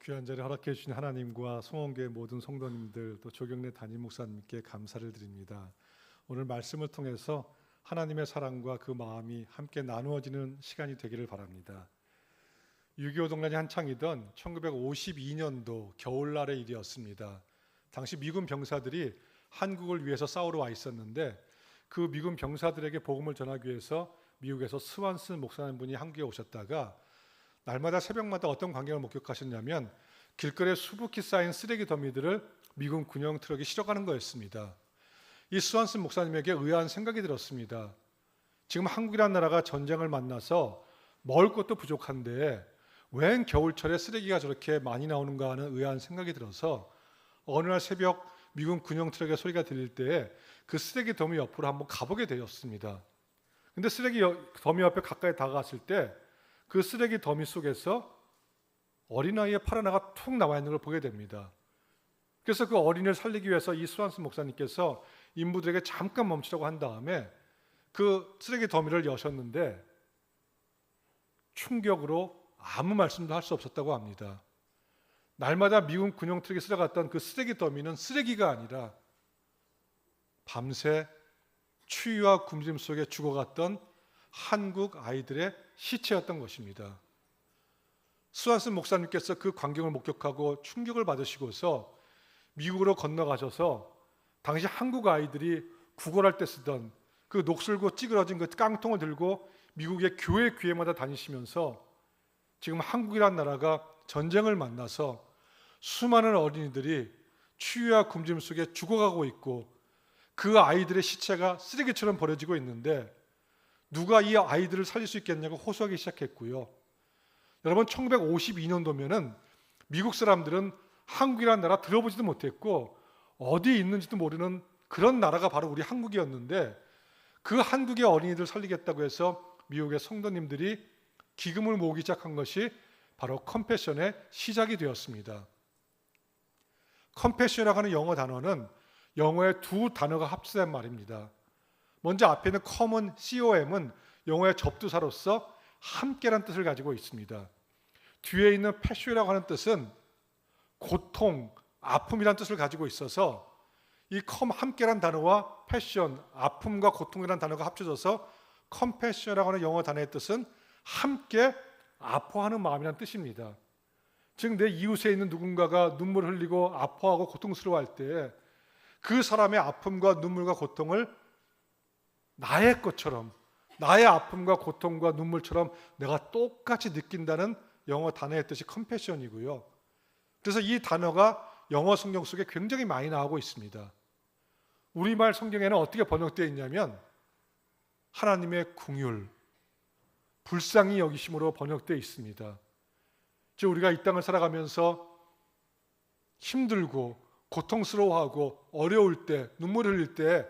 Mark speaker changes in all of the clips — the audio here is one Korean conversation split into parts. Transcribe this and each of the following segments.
Speaker 1: 귀한 자리 허락해 주신 하나님과 송원교회 모든 성도님들 또 조경래 담임 목사님께 감사를 드립니다. 오늘 말씀을 통해서 하나님의 사랑과 그 마음이 함께 나누어지는 시간이 되기를 바랍니다. 6.25 동란이 한창이던 1952년도 겨울날의 일이었습니다. 당시 미군 병사들이 한국을 위해서 싸우러 와 있었는데 그 미군 병사들에게 복음을 전하기 위해서 미국에서 스완슨 목사님 분이 한국에 오셨다가 날마다 새벽마다 어떤 광경을 목격하셨냐면 길거리에 수북히 쌓인 쓰레기 더미들을 미군 군용 트럭이 실어가는 거였습니다. 이 스완슨 목사님에게 의아한 생각이 들었습니다. 지금 한국이라는 나라가 전쟁을 만나서 먹을 것도 부족한데 웬 겨울철에 쓰레기가 저렇게 많이 나오는가 하는 의아한 생각이 들어서 어느 날 새벽 미군 군용 트럭의 소리가 들릴 때에 그 쓰레기 더미 옆으로 한번 가보게 되었습니다. 근데 쓰레기 더미 옆에 가까이 다가갔을 때 그 쓰레기 더미 속에서 어린아이의 팔 하나가 툭 나와 있는 걸 보게 됩니다. 그래서 그 어린이를 살리기 위해서 이 스완슨 목사님께서 인부들에게 잠깐 멈추라고 한 다음에 그 쓰레기 더미를 여셨는데 충격으로 아무 말씀도 할 수 없었다고 합니다. 날마다 미군 군용 트럭에 실어갔던 그 쓰레기 더미는 쓰레기가 아니라 밤새 추위와 굶주림 속에 죽어갔던 한국 아이들의 시체였던 것입니다. 스완슨 목사님께서 그 광경을 목격하고 충격을 받으시고서 미국으로 건너가셔서 당시 한국 아이들이 구걸할 때 쓰던 그 녹슬고 찌그러진 그 깡통을 들고 미국의 교회 교회마다 다니시면서 지금 한국이란 나라가 전쟁을 만나서 수많은 어린이들이 추위와 굶주림 속에 죽어가고 있고 그 아이들의 시체가 쓰레기처럼 버려지고 있는데 누가 이 아이들을 살릴 수 있겠냐고 호소하기 시작했고요. 여러분 1952년도면은 미국 사람들은 한국이라는 나라 들어보지도 못했고 어디에 있는지도 모르는 그런 나라가 바로 우리 한국이었는데 그 한국의 어린이들 살리겠다고 해서 미국의 성도님들이 기금을 모으기 시작한 것이 바로 컴패션의 시작이 되었습니다. 컴패션이라고 하는 영어 단어는 영어의 두 단어가 합쳐진 말입니다. 먼저 앞에 있는 common, com은 영어의 접두사로서 함께라는 뜻을 가지고 있습니다. 뒤에 있는 passion이라고 하는 뜻은 고통, 아픔이라는 뜻을 가지고 있어서 이 함께라는 단어와 passion, 아픔과 고통이라는 단어가 합쳐져서 compassion이라고 하는 영어 단어의 뜻은 함께 아파하는 마음이라는 뜻입니다. 즉 내 이웃에 있는 누군가가 눈물을 흘리고 아파하고 고통스러워할 때 그 사람의 아픔과 눈물과 고통을 나의 것처럼 나의 아픔과 고통과 눈물처럼 내가 똑같이 느낀다는 영어 단어의 뜻이 컴패션이고요. 그래서 이 단어가 영어 성경 속에 굉장히 많이 나오고 있습니다. 우리말 성경에는 어떻게 번역되어 있냐면 하나님의 긍휼, 불쌍히 여기심으로 번역되어 있습니다. 즉 우리가 이 땅을 살아가면서 힘들고 고통스러워하고 어려울 때 눈물 흘릴 때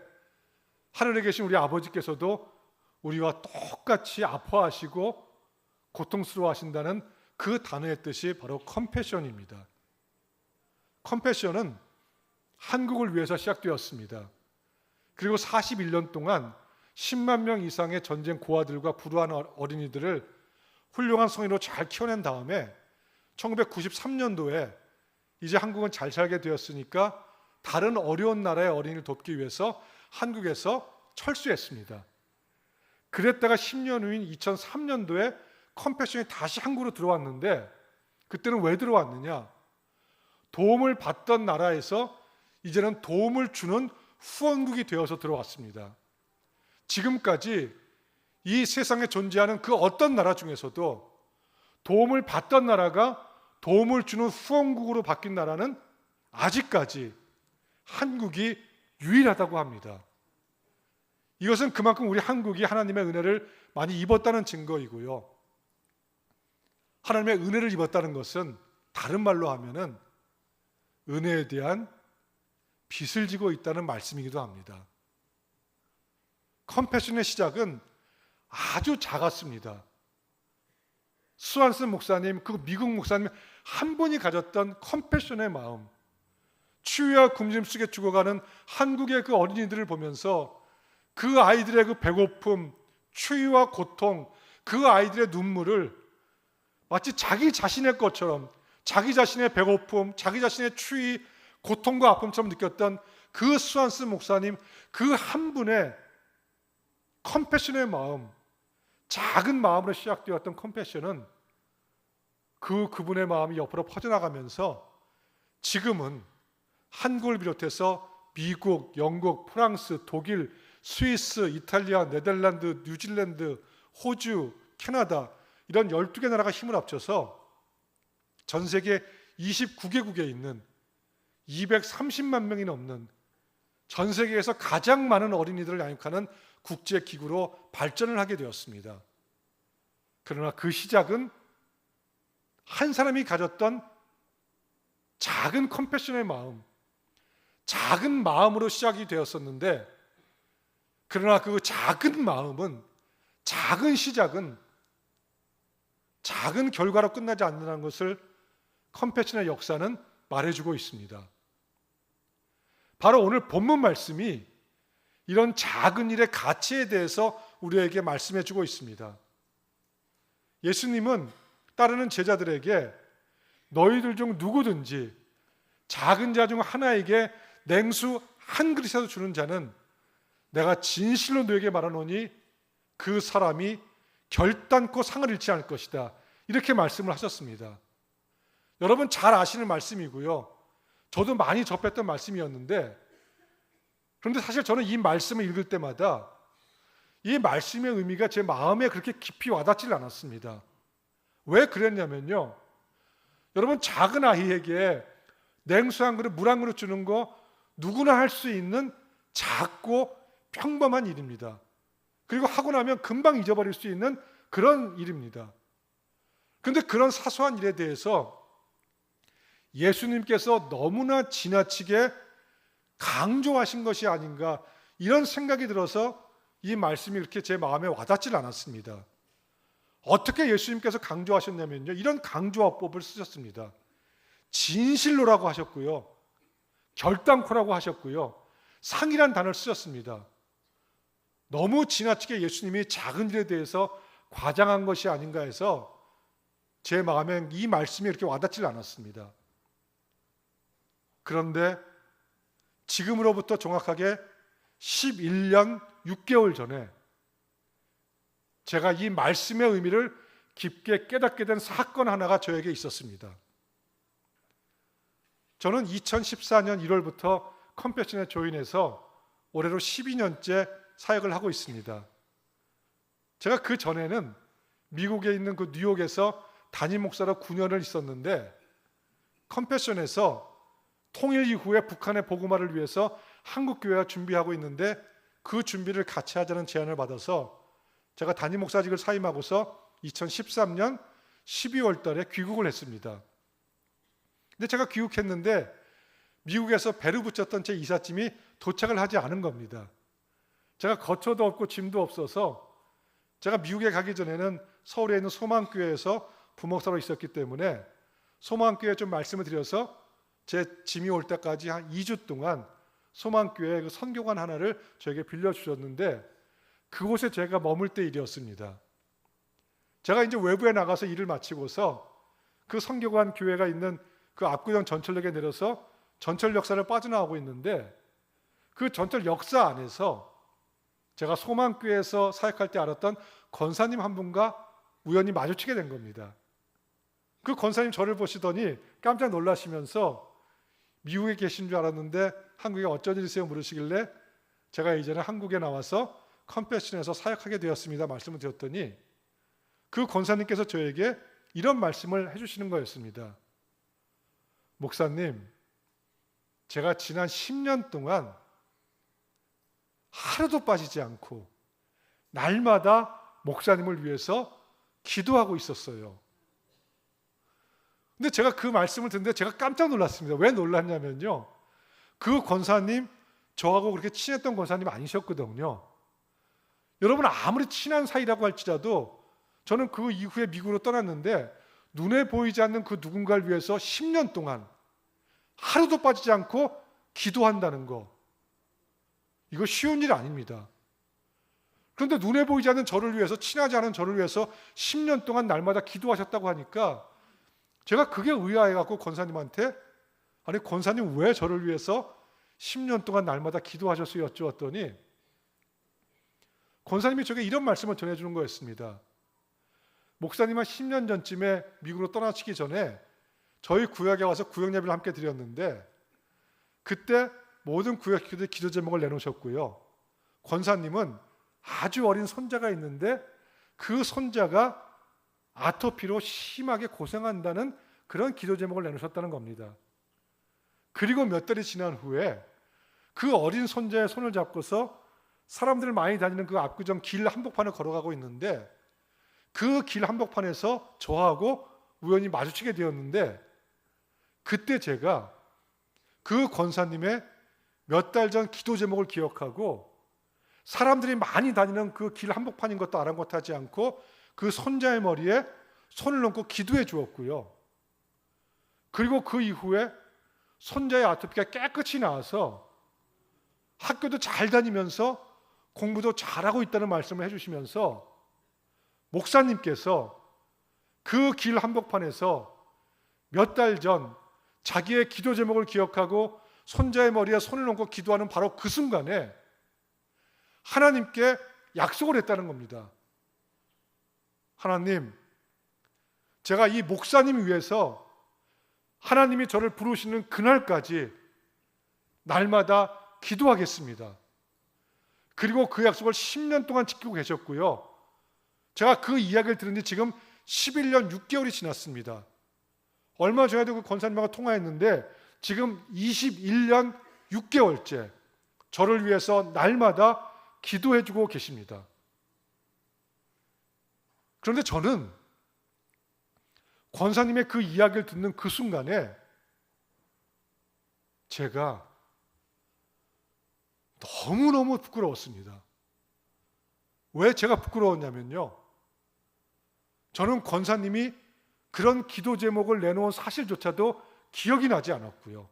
Speaker 1: 하늘에 계신 우리 아버지께서도 우리와 똑같이 아파하시고 고통스러워하신다는 그 단어의 뜻이 바로 컴패션입니다. 컴패션은 한국을 위해서 시작되었습니다. 그리고 41년 동안 10만 명 이상의 전쟁 고아들과 불우한 어린이들을 훌륭한 성인으로 잘 키워낸 다음에 1993년도에 이제 한국은 잘 살게 되었으니까 다른 어려운 나라의 어린이를 돕기 위해서 한국에서 철수했습니다. 그랬다가 10년 후인 2003년도에 컴패션이 다시 한국으로 들어왔는데 그때는 왜 들어왔느냐? 도움을 받던 나라에서 이제는 도움을 주는 후원국이 되어서 들어왔습니다. 지금까지 이 세상에 존재하는 그 어떤 나라 중에서도 도움을 받던 나라가 도움을 주는 후원국으로 바뀐 나라는 아직까지 한국이 유일하다고 합니다. 이것은 그만큼 우리 한국이 하나님의 은혜를 많이 입었다는 증거이고요. 하나님의 은혜를 입었다는 것은 다른 말로 하면은 은혜에 대한 빚을 지고 있다는 말씀이기도 합니다. 컴패션의 시작은 아주 작았습니다. 스완슨 목사님, 그 미국 목사님 한 분이 가졌던 컴패션의 마음, 추위와 굶주림 속에 죽어가는 한국의 그 어린이들을 보면서 그 아이들의 그 배고픔, 추위와 고통, 그 아이들의 눈물을 마치 자기 자신의 것처럼 자기 자신의 배고픔, 자기 자신의 추위, 고통과 아픔처럼 느꼈던 그 수완스 목사님, 그 한 분의 컴패션의 마음, 작은 마음으로 시작되었던 컴패션은 그분의 마음이 옆으로 퍼져나가면서 지금은 한국을 비롯해서 미국, 영국, 프랑스, 독일, 스위스, 이탈리아, 네덜란드, 뉴질랜드, 호주, 캐나다 이런 12개 나라가 힘을 합쳐서 전 세계 29개국에 있는 230만 명이 넘는 전 세계에서 가장 많은 어린이들을 양육하는 국제기구로 발전을 하게 되었습니다. 그러나 그 시작은 한 사람이 가졌던 작은 컴패션의 마음, 작은 마음으로 시작이 되었었는데, 그러나 그 작은 마음은, 작은 시작은 작은 결과로 끝나지 않는다는 것을 컴패션의 역사는 말해주고 있습니다. 바로 오늘 본문 말씀이 이런 작은 일의 가치에 대해서 우리에게 말씀해주고 있습니다. 예수님은 따르는 제자들에게 너희들 중 누구든지 작은 자 중 하나에게 냉수 한 그릇이라도 주는 자는 내가 진실로 너에게 말하노니 그 사람이 결단코 상을 잃지 않을 것이다. 이렇게 말씀을 하셨습니다. 여러분 잘 아시는 말씀이고요. 저도 많이 접했던 말씀이었는데, 그런데 사실 저는 이 말씀을 읽을 때마다 이 말씀의 의미가 제 마음에 그렇게 깊이 와닿질 않았습니다. 왜 그랬냐면요, 여러분 작은 아이에게 냉수 한 그릇, 물 한 그릇 주는 거 누구나 할 수 있는 작고 평범한 일입니다. 그리고 하고 나면 금방 잊어버릴 수 있는 그런 일입니다. 그런데 그런 사소한 일에 대해서 예수님께서 너무나 지나치게 강조하신 것이 아닌가, 이런 생각이 들어서 이 말씀이 이렇게 제 마음에 와닿질 않았습니다. 어떻게 예수님께서 강조하셨냐면요, 이런 강조화법을 쓰셨습니다. 진실로라고 하셨고요, 결단코라고 하셨고요, 상이란 단어를 쓰셨습니다. 너무 지나치게 예수님이 작은 일에 대해서 과장한 것이 아닌가 해서 제 마음에 이 말씀이 이렇게 와닿질 않았습니다. 그런데 지금으로부터 정확하게 11년 6개월 전에 제가 이 말씀의 의미를 깊게 깨닫게 된 사건 하나가 저에게 있었습니다. 저는 2014년 1월부터 컴패션에 조인해서 올해로 12년째 사역을 하고 있습니다. 제가 그 전에는 미국에 있는 그 뉴욕에서 담임 목사로 9년을 있었는데, 컴패션에서 통일 이후에 북한의 복음화를 위해서 한국교회가 준비하고 있는데 그 준비를 같이 하자는 제안을 받아서 제가 담임 목사직을 사임하고서 2013년 12월 달에 귀국을 했습니다. 근데 제가 귀국했는데 미국에서 배를 붙였던 제 이삿짐이 도착을 하지 않은 겁니다. 제가 거처도 없고 짐도 없어서 제가 미국에 가기 전에는 서울에 있는 소망교회에서 부목사로 있었기 때문에 소망교회에 좀 말씀을 드려서 제 짐이 올 때까지 한 2주 동안 소망교회 그 선교관 하나를 저에게 빌려주셨는데, 그곳에 제가 머물 때 일이었습니다. 제가 이제 외부에 나가서 일을 마치고서 그 선교관 교회가 있는 그 압구정 전철역에 내려서 전철 역사를 빠져나가고 있는데, 그 전철 역사 안에서 제가 소망교회에서 사역할 때 알았던 권사님 한 분과 우연히 마주치게 된 겁니다. 그 권사님 저를 보시더니 깜짝 놀라시면서 미국에 계신 줄 알았는데 한국에 어쩐 일이세요 물으시길래 제가 이제는 한국에 나와서 컴패션에서 사역하게 되었습니다 말씀을 드렸더니, 그 권사님께서 저에게 이런 말씀을 해주시는 거였습니다. 목사님, 제가 지난 10년 동안 하루도 빠지지 않고 날마다 목사님을 위해서 기도하고 있었어요. 근데 제가 그 말씀을 듣는데 제가 깜짝 놀랐습니다. 왜 놀랐냐면요, 그 권사님 저하고 그렇게 친했던 권사님 아니셨거든요. 여러분 아무리 친한 사이라고 할지라도 저는 그 이후에 미국으로 떠났는데 눈에 보이지 않는 그 누군가를 위해서 10년 동안 하루도 빠지지 않고 기도한다는 거, 이거 쉬운 일 아닙니다. 그런데 눈에 보이지 않는 저를 위해서, 친하지 않은 저를 위해서 10년 동안 날마다 기도하셨다고 하니까 제가 그게 의아해갖고 권사님한테 아니 권사님 왜 저를 위해서 10년 동안 날마다 기도하셨어요? 여쭈었더니 권사님이 저에게 이런 말씀을 전해주는 거였습니다. 목사님 한 10년 전쯤에 미국으로 떠나시기 전에 저희 구역에 와서 구역 예배를 함께 드렸는데 그때 모든 구역 기도의 기도 제목을 내놓으셨고요. 권사님은 아주 어린 손자가 있는데 그 손자가 아토피로 심하게 고생한다는 그런 기도 제목을 내놓으셨다는 겁니다. 그리고 몇 달이 지난 후에 그 어린 손자의 손을 잡고서 사람들 많이 다니는 그 압구정 길 한복판을 걸어가고 있는데 그 길 한복판에서 저하고 우연히 마주치게 되었는데 그때 제가 그 권사님의 몇 달 전 기도 제목을 기억하고 사람들이 많이 다니는 그 길 한복판인 것도 아랑곳하지 않고 그 손자의 머리에 손을 얹고 기도해 주었고요. 그리고 그 이후에 손자의 아토피가 깨끗이 나아서 학교도 잘 다니면서 공부도 잘하고 있다는 말씀을 해주시면서 목사님께서 그 길 한복판에서 몇 달 전 자기의 기도 제목을 기억하고 손자의 머리에 손을 얹고 기도하는 바로 그 순간에 하나님께 약속을 했다는 겁니다. 하나님, 제가 이 목사님 위해서 하나님이 저를 부르시는 그날까지 날마다 기도하겠습니다. 그리고 그 약속을 10년 동안 지키고 계셨고요. 제가 그 이야기를 들은 지 지금 11년 6개월이 지났습니다. 얼마 전에도 그 권사님하고 통화했는데 지금 21년 6개월째 저를 위해서 날마다 기도해주고 계십니다. 그런데 저는 권사님의 그 이야기를 듣는 그 순간에 제가 너무너무 부끄러웠습니다. 왜 제가 부끄러웠냐면요. 저는 권사님이 그런 기도 제목을 내놓은 사실조차도 기억이 나지 않았고요.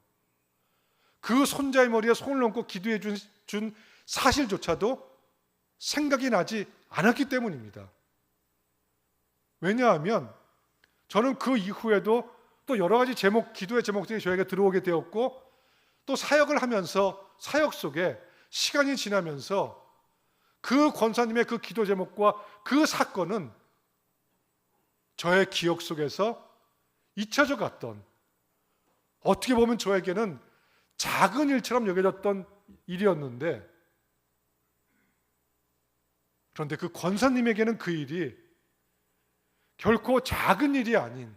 Speaker 1: 그 손자의 머리에 손을 얹고 기도해 준 사실조차도 생각이 나지 않았기 때문입니다. 왜냐하면 저는 그 이후에도 또 여러 가지 기도의 제목들이 저에게 들어오게 되었고 또 사역을 하면서 사역 속에 시간이 지나면서 그 권사님의 그 기도 제목과 그 사건은 저의 기억 속에서 잊혀져 갔던, 어떻게 보면 저에게는 작은 일처럼 여겨졌던 일이었는데, 그런데 그 권사님에게는 그 일이 결코 작은 일이 아닌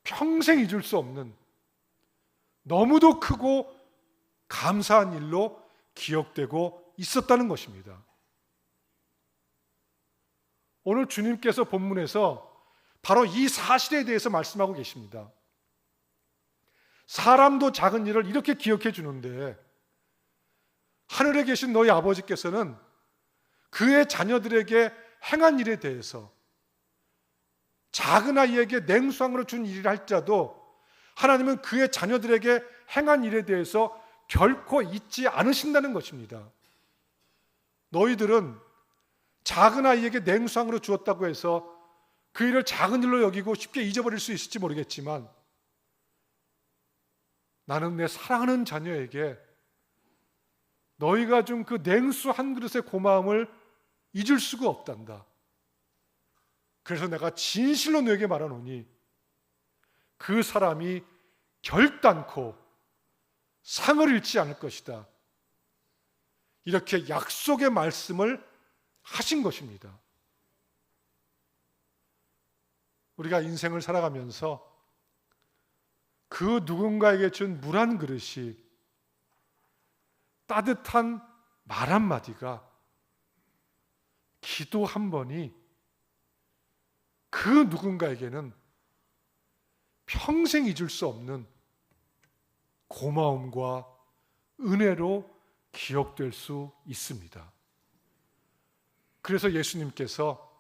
Speaker 1: 평생 잊을 수 없는 너무도 크고 감사한 일로 기억되고 있었다는 것입니다. 오늘 주님께서 본문에서 바로 이 사실에 대해서 말씀하고 계십니다. 사람도 작은 일을 이렇게 기억해 주는데 하늘에 계신 너희 아버지께서는 그의 자녀들에게 행한 일에 대해서, 작은 아이에게 냉수함으로 준 일을 할지라도 하나님은 그의 자녀들에게 행한 일에 대해서 결코 잊지 않으신다는 것입니다. 너희들은 작은 아이에게 냉수함으로 주었다고 해서 그 일을 작은 일로 여기고 쉽게 잊어버릴 수 있을지 모르겠지만 나는 내 사랑하는 자녀에게 너희가 준 그 냉수 한 그릇의 고마움을 잊을 수가 없단다. 그래서 내가 진실로 너에게 말하노니 그 사람이 결단코 상을 잃지 않을 것이다. 이렇게 약속의 말씀을 하신 것입니다. 우리가 인생을 살아가면서 그 누군가에게 준 물 한 그릇이, 따뜻한 말 한마디가, 기도 한 번이 그 누군가에게는 평생 잊을 수 없는 고마움과 은혜로 기억될 수 있습니다. 그래서 예수님께서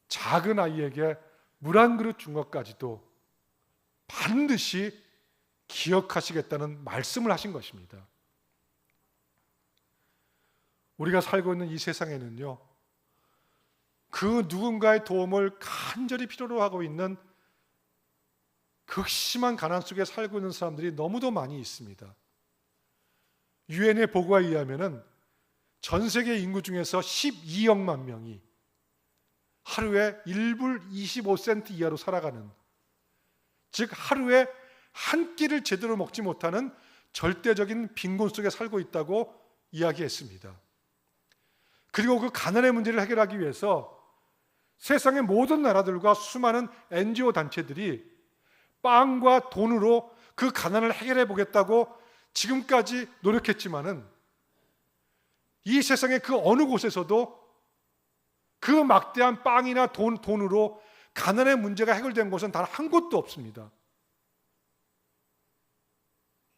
Speaker 1: 작은 아이에게 물 한 그릇 준 것까지도 반드시 기억하시겠다는 말씀을 하신 것입니다. 우리가 살고 있는 이 세상에는요, 그 누군가의 도움을 간절히 필요로 하고 있는 극심한 가난 속에 살고 있는 사람들이 너무도 많이 있습니다. 유엔의 보고에 의하면은 전 세계 인구 중에서 12억만 명이 하루에 1불 25센트 이하로 살아가는, 즉 하루에 한 끼를 제대로 먹지 못하는 절대적인 빈곤 속에 살고 있다고 이야기했습니다. 그리고 그 가난의 문제를 해결하기 위해서 세상의 모든 나라들과 수많은 NGO 단체들이 빵과 돈으로 그 가난을 해결해 보겠다고 지금까지 노력했지만은 이 세상의 그 어느 곳에서도 그 막대한 빵이나 돈으로 가난의 문제가 해결된 곳은 단 한 곳도 없습니다.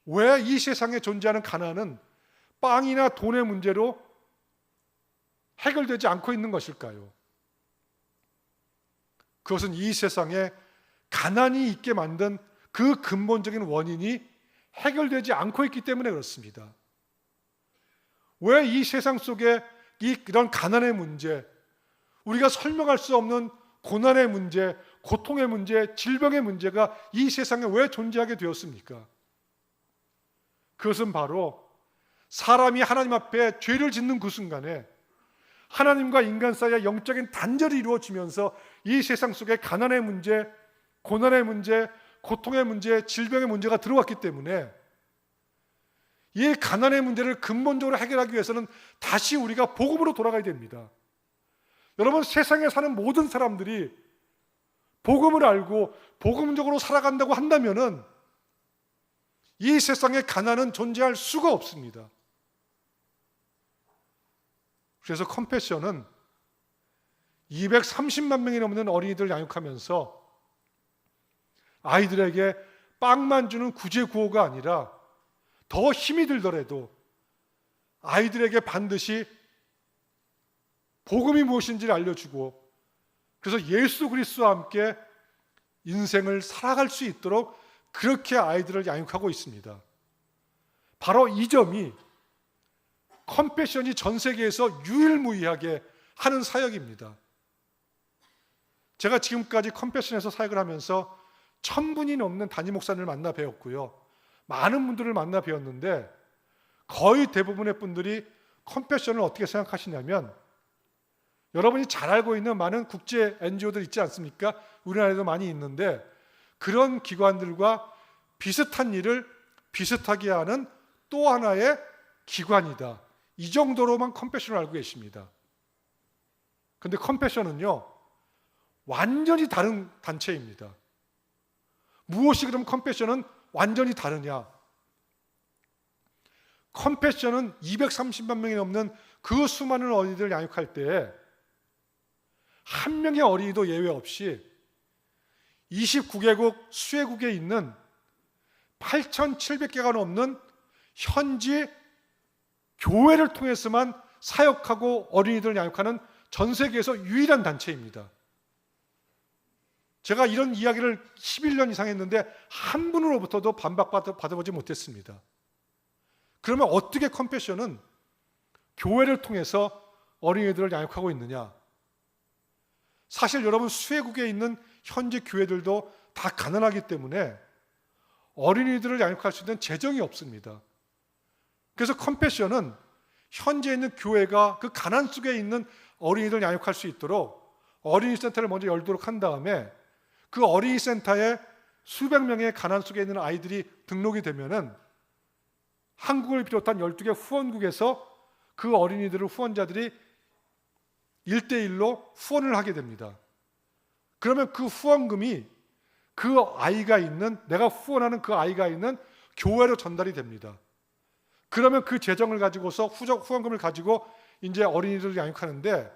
Speaker 1: 왜 이 세상에 존재하는 가난은 빵이나 돈의 문제로 해결되지 않고 있는 것일까요? 그것은 이 세상에 가난이 있게 만든 그 근본적인 원인이 해결되지 않고 있기 때문에 그렇습니다. 왜 이 세상 속에 이런 가난의 문제, 우리가 설명할 수 없는 고난의 문제, 고통의 문제, 질병의 문제가 이 세상에 왜 존재하게 되었습니까? 그것은 바로 사람이 하나님 앞에 죄를 짓는 그 순간에 하나님과 인간 사이의 영적인 단절이 이루어지면서 이 세상 속에 가난의 문제, 고난의 문제, 고통의 문제, 질병의 문제가 들어왔기 때문에 이 가난의 문제를 근본적으로 해결하기 위해서는 다시 우리가 복음으로 돌아가야 됩니다. 여러분, 세상에 사는 모든 사람들이 복음을 알고 복음적으로 살아간다고 한다면은 이 세상에 가난은 존재할 수가 없습니다. 그래서 컴패션은 230만 명이 넘는 어린이들을 양육하면서 아이들에게 빵만 주는 구제 구호가 아니라 더 힘이 들더라도 아이들에게 반드시 복음이 무엇인지를 알려주고, 그래서 예수 그리스도와 함께 인생을 살아갈 수 있도록 그렇게 아이들을 양육하고 있습니다. 바로 이 점이 컴패션이 전 세계에서 유일무이하게 하는 사역입니다. 제가 지금까지 컴패션에서 사역을 하면서 1000분이 넘는 담임 목사님을 만나 배웠고요, 많은 분들을 만나 배웠는데 거의 대부분의 분들이 컴패션을 어떻게 생각하시냐면, 여러분이 잘 알고 있는 많은 국제 NGO들 있지 않습니까? 우리나라에도 많이 있는데 그런 기관들과 비슷한 일을 비슷하게 하는 또 하나의 기관이다, 이 정도로만 컴패션을 알고 계십니다. 그런데 컴패션은요 완전히 다른 단체입니다. 무엇이 그럼 컴패션은 완전히 다르냐? 컴패션은 230만 명이 넘는 그 수많은 어린이들을 양육할 때에 한 명의 어린이도 예외 없이 29개국 수혜국에 있는 8,700개가 넘는 현지 교회를 통해서만 사역하고 어린이들을 양육하는 전 세계에서 유일한 단체입니다. 제가 이런 이야기를 11년 이상 했는데 한 분으로부터도 반박받아보지 못했습니다. 그러면 어떻게 컴패션은 교회를 통해서 어린이들을 양육하고 있느냐? 사실 여러분, 수혜국에 있는 현지 교회들도 다 가난하기 때문에 어린이들을 양육할 수 있는 재정이 없습니다. 그래서 컴패션은 현재 있는 교회가 그 가난 속에 있는 어린이들을 양육할 수 있도록 어린이 센터를 먼저 열도록 한 다음에 그 어린이 센터에 수백 명의 가난 속에 있는 아이들이 등록이 되면은 한국을 비롯한 12개 후원국에서 그 어린이들을 후원자들이 1대1로 후원을 하게 됩니다. 그러면 그 후원금이 그 아이가 있는, 내가 후원하는 그 아이가 있는 교회로 전달이 됩니다. 그러면 그 재정을 가지고서 후원금을 가지고 이제 어린이들을 양육하는데,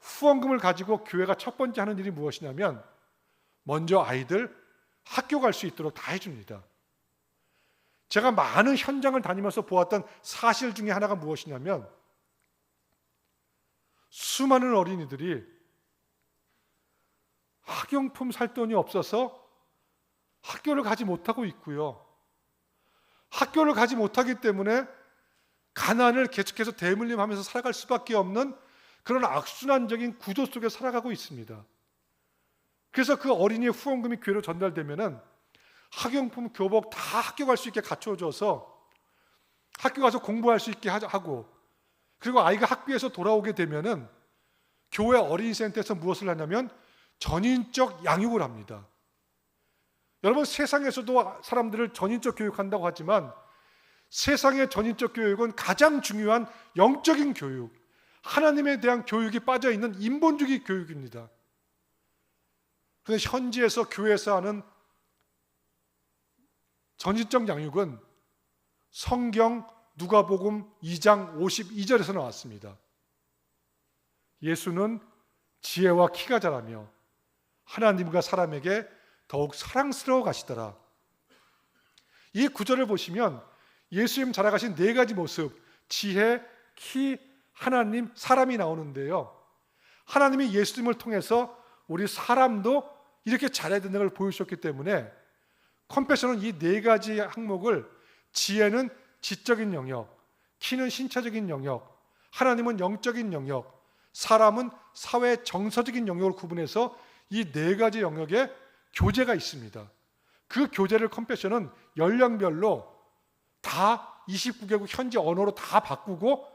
Speaker 1: 후원금을 가지고 교회가 첫 번째 하는 일이 무엇이냐면 먼저 아이들 학교 갈 수 있도록 다 해줍니다. 제가 많은 현장을 다니면서 보았던 사실 중에 하나가 무엇이냐면, 수많은 어린이들이 학용품 살 돈이 없어서 학교를 가지 못하고 있고요, 학교를 가지 못하기 때문에 가난을 계속해서 대물림하면서 살아갈 수밖에 없는 그런 악순환적인 구조 속에 살아가고 있습니다. 그래서 그 어린이의 후원금이 교회로 전달되면은 학용품, 교복 다 학교 갈 수 있게 갖춰줘서 학교 가서 공부할 수 있게 하고, 그리고 아이가 학교에서 돌아오게 되면은 교회 어린이센터에서 무엇을 하냐면 전인적 양육을 합니다. 여러분, 세상에서도 사람들을 전인적 교육한다고 하지만 세상의 전인적 교육은 가장 중요한 영적인 교육, 하나님에 대한 교육이 빠져있는 인본주의 교육입니다. 그런데 현지에서 교회에서 하는 전인적 양육은 성경 누가복음 2장 52절에서 나왔습니다. 예수는 지혜와 키가 자라며 하나님과 사람에게 더욱 사랑스러워 가시더라. 이 구절을 보시면 예수님 자라가신 네 가지 모습, 지혜, 키, 하나님, 사람이 나오는데요. 하나님이 예수님을 통해서 우리 사람도 이렇게 잘해야 되는 걸 보여주셨기 때문에 컴패션은 이 네 가지 항목을, 지혜는 지적인 영역, 키는 신체적인 영역, 하나님은 영적인 영역, 사람은 사회 정서적인 영역을 구분해서 이 네 가지 영역에 교재가 있습니다. 그 교재를 컴패션은 연령별로 다 29개국 현지 언어로 다 바꾸고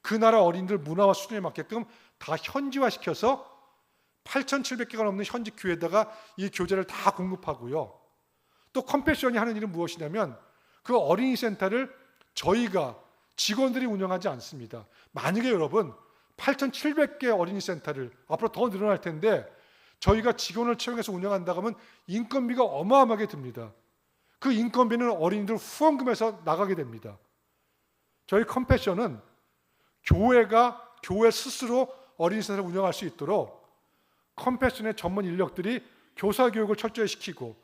Speaker 1: 그 나라 어린이들 문화와 수준에 맞게끔 다 현지화시켜서 8,700개가 넘는 현지 교회에다가 이 교재를 다 공급하고요. 또 컴패션이 하는 일은 무엇이냐면 그 어린이 센터를 저희가 직원들이 운영하지 않습니다. 만약에 여러분 8,700개 어린이 센터를 앞으로 더 늘어날 텐데 저희가 직원을 채용해서 운영한다고 하면 인건비가 어마어마하게 듭니다. 그 인건비는 어린이들 후원금에서 나가게 됩니다. 저희 컴패션은 교회가 교회 스스로 어린이 센터를 운영할 수 있도록 컴패션의 전문 인력들이 교사 교육을 철저히 시키고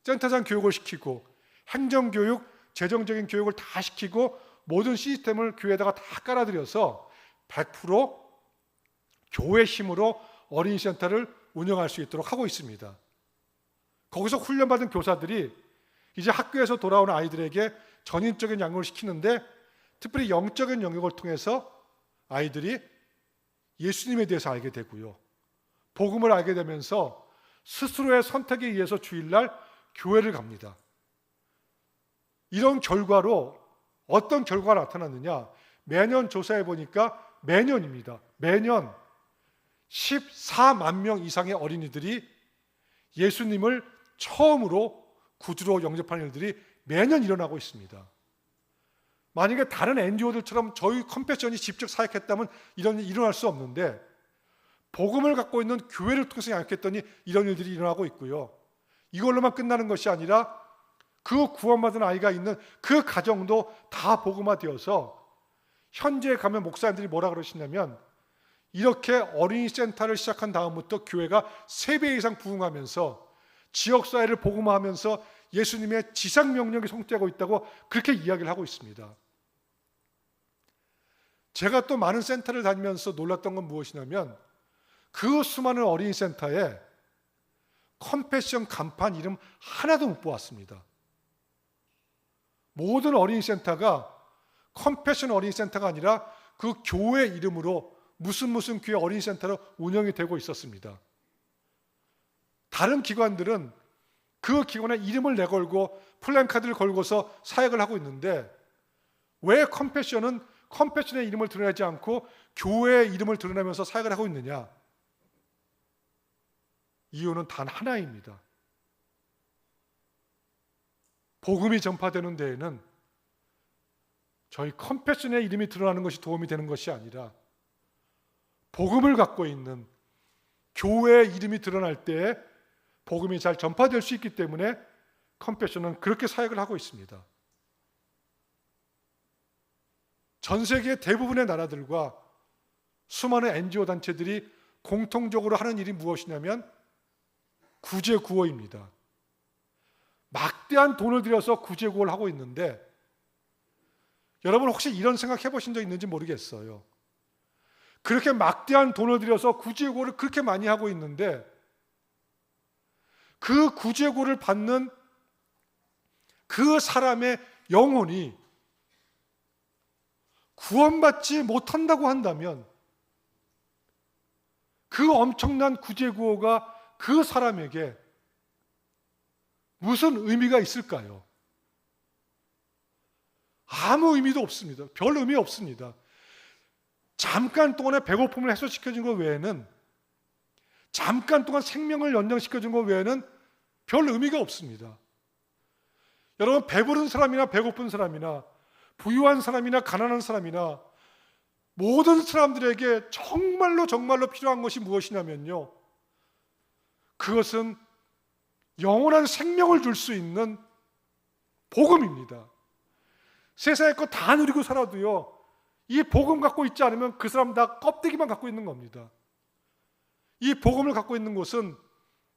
Speaker 1: 센터장 교육을 시키고 행정교육, 재정적인 교육을 다 시키고 모든 시스템을 교회에다가 다 깔아들여서 100% 교회 힘으로 어린이 센터를 운영할 수 있도록 하고 있습니다. 거기서 훈련받은 교사들이 이제 학교에서 돌아오는 아이들에게 전인적인 양육을 시키는데 특별히 영적인 영역을 통해서 아이들이 예수님에 대해서 알게 되고요. 복음을 알게 되면서 스스로의 선택에 의해서 주일날 교회를 갑니다. 이런 결과로 어떤 결과가 나타났느냐? 매년 조사해 보니까 매년입니다. 매년 14만 명 이상의 어린이들이 예수님을 처음으로 구주로 영접하는 일들이 매년 일어나고 있습니다. 만약에 다른 NGO들처럼 저희 컴패션이 직접 사역했다면 이런 일이 일어날 수 없는데 복음을 갖고 있는 교회를 통해서 양육했더니 이런 일들이 일어나고 있고요. 이걸로만 끝나는 것이 아니라 그 구원받은 아이가 있는 그 가정도 다 복음화되어서 현지에 가면 목사님들이 뭐라 그러시냐면 이렇게 어린이 센터를 시작한 다음부터 교회가 3배 이상 부흥하면서 지역사회를 복음화하면서 예수님의 지상명령이 성취하고 있다고 그렇게 이야기를 하고 있습니다. 제가 또 많은 센터를 다니면서 놀랐던 건 무엇이냐면 그 수많은 어린이 센터에 컴패션 간판 이름 하나도 못 보았습니다. 모든 어린이 센터가 컴패션 어린이 센터가 아니라 그 교회 이름으로 무슨 교회 어린이 센터로 운영이 되고 있었습니다. 다른 기관들은 그 기관의 이름을 내걸고 플랜카드를 걸고서 사역을 하고 있는데 왜 컴패션은 컴패션의 이름을 드러내지 않고 교회의 이름을 드러내면서 사역을 하고 있느냐? 이유는 단 하나입니다. 복음이 전파되는 데에는 저희 컴패션의 이름이 드러나는 것이 도움이 되는 것이 아니라 복음을 갖고 있는 교회의 이름이 드러날 때 복음이 잘 전파될 수 있기 때문에 컴패션은 그렇게 사역을 하고 있습니다. 전 세계 대부분의 나라들과 수많은 NGO 단체들이 공통적으로 하는 일이 무엇이냐면 구제구호입니다. 막대한 돈을 들여서 구제구호를 하고 있는데 여러분 혹시 이런 생각 해보신 적 있는지 모르겠어요. 그렇게 막대한 돈을 들여서 구제구호를 그렇게 많이 하고 있는데 그 구제구호를 받는 그 사람의 영혼이 구원받지 못한다고 한다면 그 엄청난 구제구호가 그 사람에게 무슨 의미가 있을까요? 아무 의미도 없습니다. 별 의미 없습니다. 잠깐 동안의 배고픔을 해소시켜준 것 외에는, 잠깐 동안 생명을 연장시켜준 것 외에는 별 의미가 없습니다. 여러분, 배부른 사람이나 배고픈 사람이나 부유한 사람이나 가난한 사람이나 모든 사람들에게 정말로 필요한 것이 무엇이냐면요, 그것은 영원한 생명을 줄 수 있는 복음입니다. 세상의 것 다 누리고 살아도요, 이 복음 갖고 있지 않으면 그 사람 다 껍데기만 갖고 있는 겁니다. 이 복음을 갖고 있는 곳은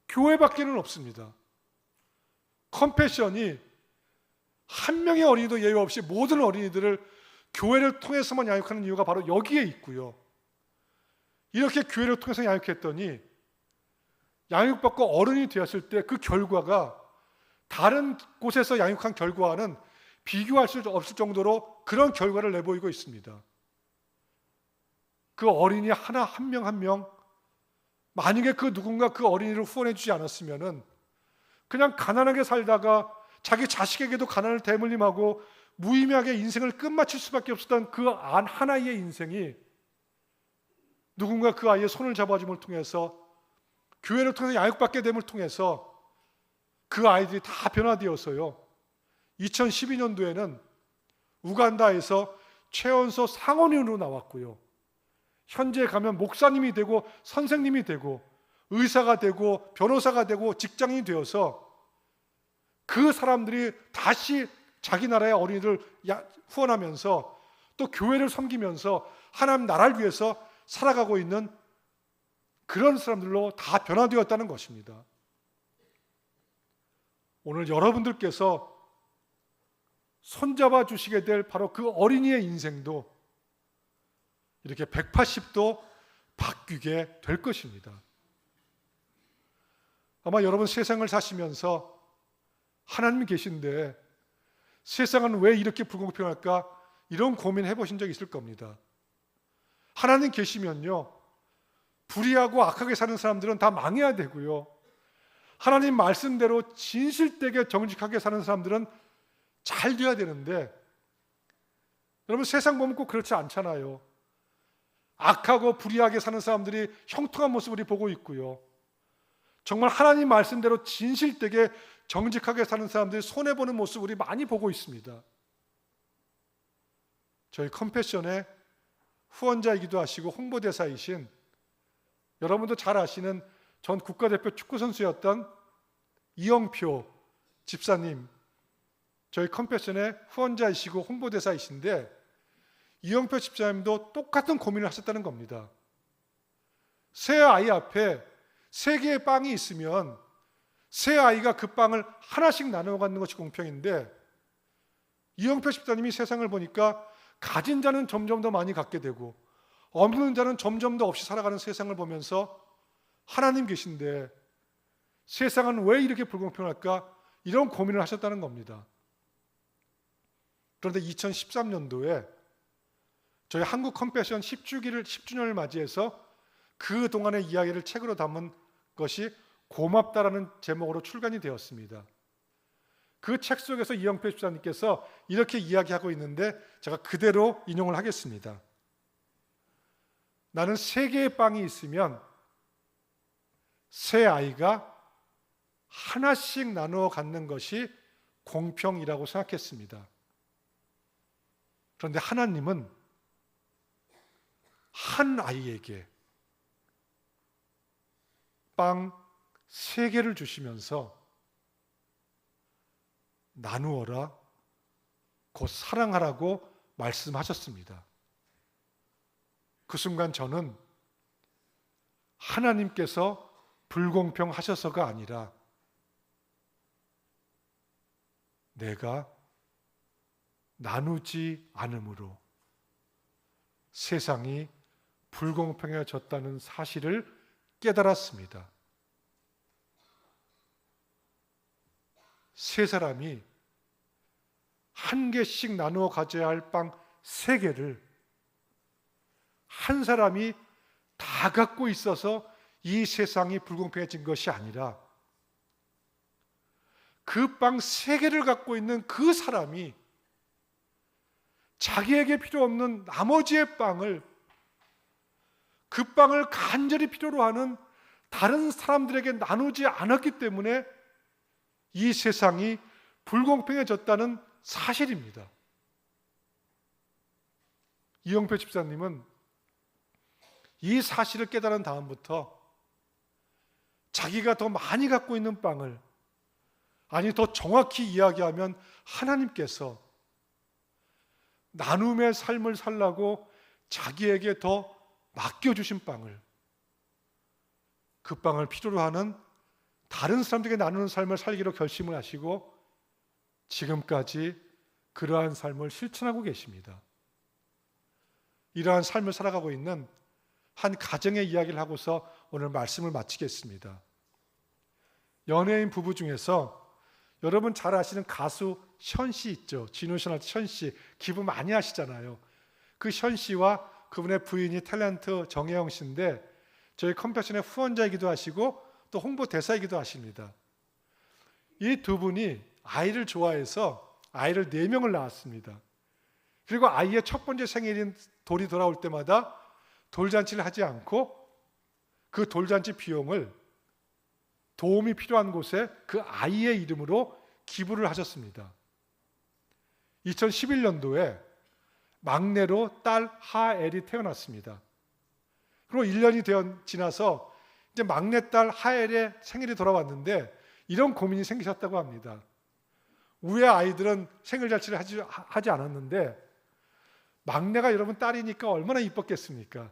Speaker 1: 교회밖에는 없습니다. 컴패션이 한 명의 어린이도 예외 없이 모든 어린이들을 교회를 통해서만 양육하는 이유가 바로 여기에 있고요. 이렇게 교회를 통해서 양육했더니 양육받고 어른이 되었을 때 그 결과가 다른 곳에서 양육한 결과와는 비교할 수 없을 정도로 그런 결과를 내보이고 있습니다. 그 어린이 하나 한 명 한 명, 만약에 그 누군가 그 어린이를 후원해 주지 않았으면은 그냥 가난하게 살다가 자기 자식에게도 가난을 대물림하고 무의미하게 인생을 끝마칠 수밖에 없었던 그 안 하나의 인생이 누군가 그 아이의 손을 잡아줌을 통해서, 교회를 통해서 양육받게 됨을 통해서 그 아이들이 다 변화되어서요, 2012년도에는 우간다에서 최연소 상원의원으로 나왔고요, 현재 가면 목사님이 되고 선생님이 되고 의사가 되고 변호사가 되고 직장인이 되어서 그 사람들이 다시 자기 나라의 어린이들 후원하면서 또 교회를 섬기면서 하나님 나라를 위해서 살아가고 있는 그런 사람들로 다 변화되었다는 것입니다. 오늘 여러분들께서 손잡아 주시게 될 바로 그 어린이의 인생도 이렇게 180도 바뀌게 될 것입니다. 아마 여러분 세상을 사시면서 하나님이 계신데 세상은 왜 이렇게 불공평할까? 이런 고민 해보신 적 있을 겁니다. 하나님 계시면요, 불의하고 악하게 사는 사람들은 다 망해야 되고요, 하나님 말씀대로 진실되게 정직하게 사는 사람들은 잘 돼야 되는데, 여러분 세상 보면 꼭 그렇지 않잖아요. 악하고 불의하게 사는 사람들이 형통한 모습을 우리 보고 있고요, 정말 하나님 말씀대로 진실되게 정직하게 사는 사람들이 손해보는 모습 우리 많이 보고 있습니다. 저희 컴패션의 후원자이기도 하시고 홍보대사이신, 여러분도 잘 아시는 전 국가대표 축구선수였던 이영표 집사님, 저희 컴패션의 후원자이시고 홍보대사이신데, 이영표 집사님도 똑같은 고민을 하셨다는 겁니다. 새 아이 앞에 3개의 빵이 있으면 새 아이가 그 빵을 하나씩 나누어 갖는 것이 공평인데, 이영표 집사님이 세상을 보니까 가진 자는 점점 더 많이 갖게 되고 없는 자는 점점 더 없이 살아가는 세상을 보면서 하나님 계신데 세상은 왜 이렇게 불공평할까? 이런 고민을 하셨다는 겁니다. 그런데 2013년도에 저희 한국 컴패션 10주년을 맞이해서 그 동안의 이야기를 책으로 담은 것이 고맙다라는 제목으로 출간이 되었습니다. 그 책 속에서 이영표 집사님께서 이렇게 이야기하고 있는데 제가 그대로 인용을 하겠습니다. 나는 3개의 빵이 있으면 새 아이가 하나씩 나누어 갖는 것이 공평이라고 생각했습니다. 그런데 하나님은 한 아이에게 빵 3개를 주시면서 나누어라, 곧 사랑하라고 말씀하셨습니다. 그 순간 저는 하나님께서 불공평하셔서가 아니라 내가 나누지 않음으로 세상이 불공평해졌다는 사실을 깨달았습니다. 세 사람이 한 개씩 나누어 가져야 할 빵 3개를 한 사람이 다 갖고 있어서 이 세상이 불공평해진 것이 아니라 그 빵 3개를 갖고 있는 그 사람이 자기에게 필요 없는 나머지의 빵을, 그 빵을 간절히 필요로 하는 다른 사람들에게 나누지 않았기 때문에 이 세상이 불공평해졌다는 사실입니다. 이영표 집사님은 이 사실을 깨달은 다음부터 자기가 더 많이 갖고 있는 빵을, 아니 더 정확히 이야기하면 하나님께서 나눔의 삶을 살라고 자기에게 더 맡겨주신 빵을, 그 빵을 필요로 하는 다른 사람들에게 나누는 삶을 살기로 결심을 하시고 지금까지 그러한 삶을 실천하고 계십니다. 이러한 삶을 살아가고 있는 한 가정의 이야기를 하고서 오늘 말씀을 마치겠습니다. 연예인 부부 중에서 여러분 잘 아시는 가수 션 씨 있죠. 진우션 션 씨 기부 많이 하시잖아요. 그 션 씨와 그분의 부인이 탤런트 정혜영 씨인데 저희 컴패션의 후원자이기도 하시고 또 홍보 대사이기도 하십니다. 이 두 분이 아이를 좋아해서 아이를 4명을 낳았습니다. 그리고 아이의 첫 번째 생일인 돌이 돌아올 때마다 돌잔치를 하지 않고 그 돌잔치 비용을 도움이 필요한 곳에 그 아이의 이름으로 기부를 하셨습니다. 2011년도에 막내로 딸 하엘이 태어났습니다. 그리고 1년이 지나서 이제 막내딸 하엘의 생일이 돌아왔는데 이런 고민이 생기셨다고 합니다. 우리 아이들은 생일 잔치를 하지 않았는데 막내가 여러분 딸이니까 얼마나 이뻤겠습니까?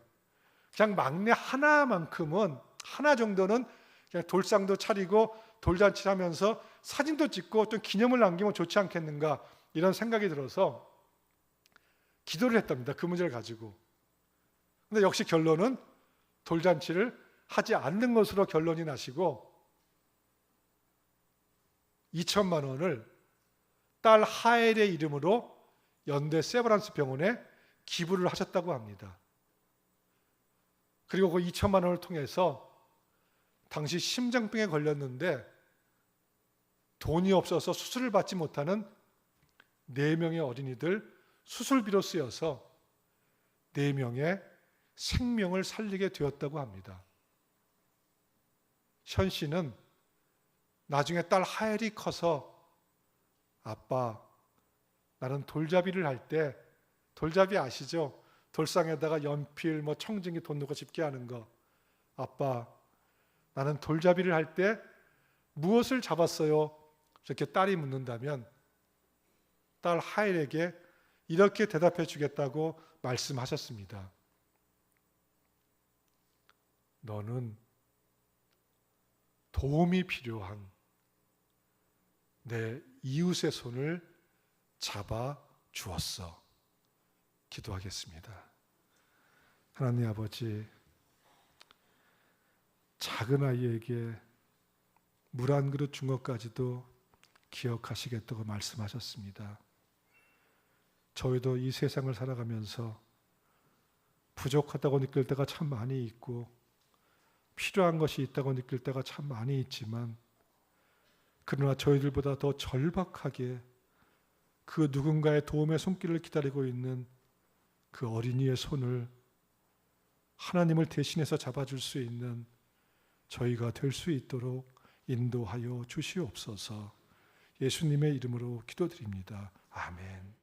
Speaker 1: 그냥 막내 하나만큼은, 하나 정도는 그냥 돌상도 차리고 돌잔치 하면서 사진도 찍고 좀 기념을 남기면 좋지 않겠는가, 이런 생각이 들어서 기도를 했답니다. 그 문제를 가지고. 근데 역시 결론은 돌잔치를 하지 않는 것으로 결론이 나시고 2천만 원을 딸 하엘의 이름으로 연대 세브란스 병원에 기부를 하셨다고 합니다. 그리고 그 2천만 원을 통해서 당시 심장병에 걸렸는데 돈이 없어서 수술을 받지 못하는 4명의 어린이들 수술비로 쓰여서 4명의 생명을 살리게 되었다고 합니다. 현 씨는 나중에 딸 하엘이 커서 아빠, 나는 돌잡이를 할 때, 돌잡이 아시죠? 돌상에다가 연필, 청진기 돈 넣고 집게 하는 거. 아빠, 나는 돌잡이를 할 때 무엇을 잡았어요? 이렇게 딸이 묻는다면 딸 하엘에게 이렇게 대답해 주겠다고 말씀하셨습니다. 너는 도움이 필요한 내 이웃의 손을 잡아 주었어. 기도하겠습니다. 하나님 아버지, 작은 아이에게 물 한 그릇 준 것까지도 기억하시겠다고 말씀하셨습니다. 저희도 이 세상을 살아가면서 부족하다고 느낄 때가 참 많이 있고 필요한 것이 있다고 느낄 때가 참 많이 있지만, 그러나 저희들보다 더 절박하게 그 누군가의 도움의 손길을 기다리고 있는 그 어린이의 손을 하나님을 대신해서 잡아줄 수 있는 저희가 될 수 있도록 인도하여 주시옵소서. 예수님의 이름으로 기도드립니다. 아멘.